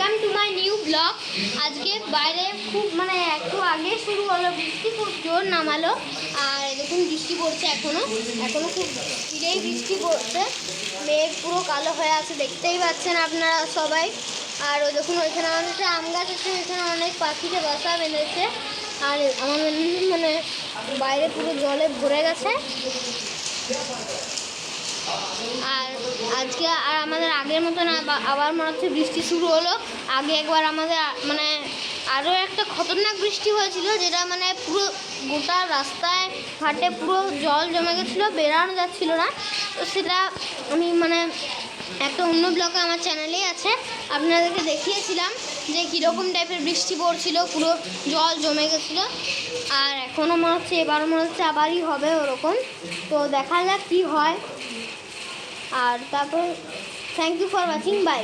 Welcome to my new blog. আজকে বাইরে খুব একটু আগে শুরু হলো বৃষ্টি, খুব জোর নামালো। আর দেখুন বৃষ্টি পড়ছে, এখনো খুব স্পিডেই বৃষ্টি পড়ছে। মেঘ পুরো কালো হয়ে আছে, দেখতেই পাচ্ছেন আপনারা সবাই। আর ওই দেখুন ওইখানে আমাদের একটা আম গাছ আছে, ওইখানে অনেক পাখিতে বাসা বেঁধেছে। আর আমার বাইরে পুরো জলে ভরে গেছে। আর আজকে আর আমাদের আগের মতো না, আবার মনে হচ্ছে বৃষ্টি শুরু হলো। আগে একবার আমাদের আরও একটা খতরনাক বৃষ্টি হয়েছিল, যেটা পুরো গোটা রাস্তায় ঘাটে পুরো জল জমে গেছিলো, বেরানো যাচ্ছিলো না। তো সেটা আমি একটা অন্য ব্লগে আমার চ্যানেলেই আছে, আপনাদেরকে দেখিয়েছিলাম যে কীরকম টাইপের বৃষ্টি পড়ছিল, পুরো জল জমে গেছিলো। আর এখনও মনে হচ্ছে, এবারও মনে হচ্ছে আবারই হবে ওরকম। তো দেখা যাক কী হয়। আর তারপর thank you for watching, by.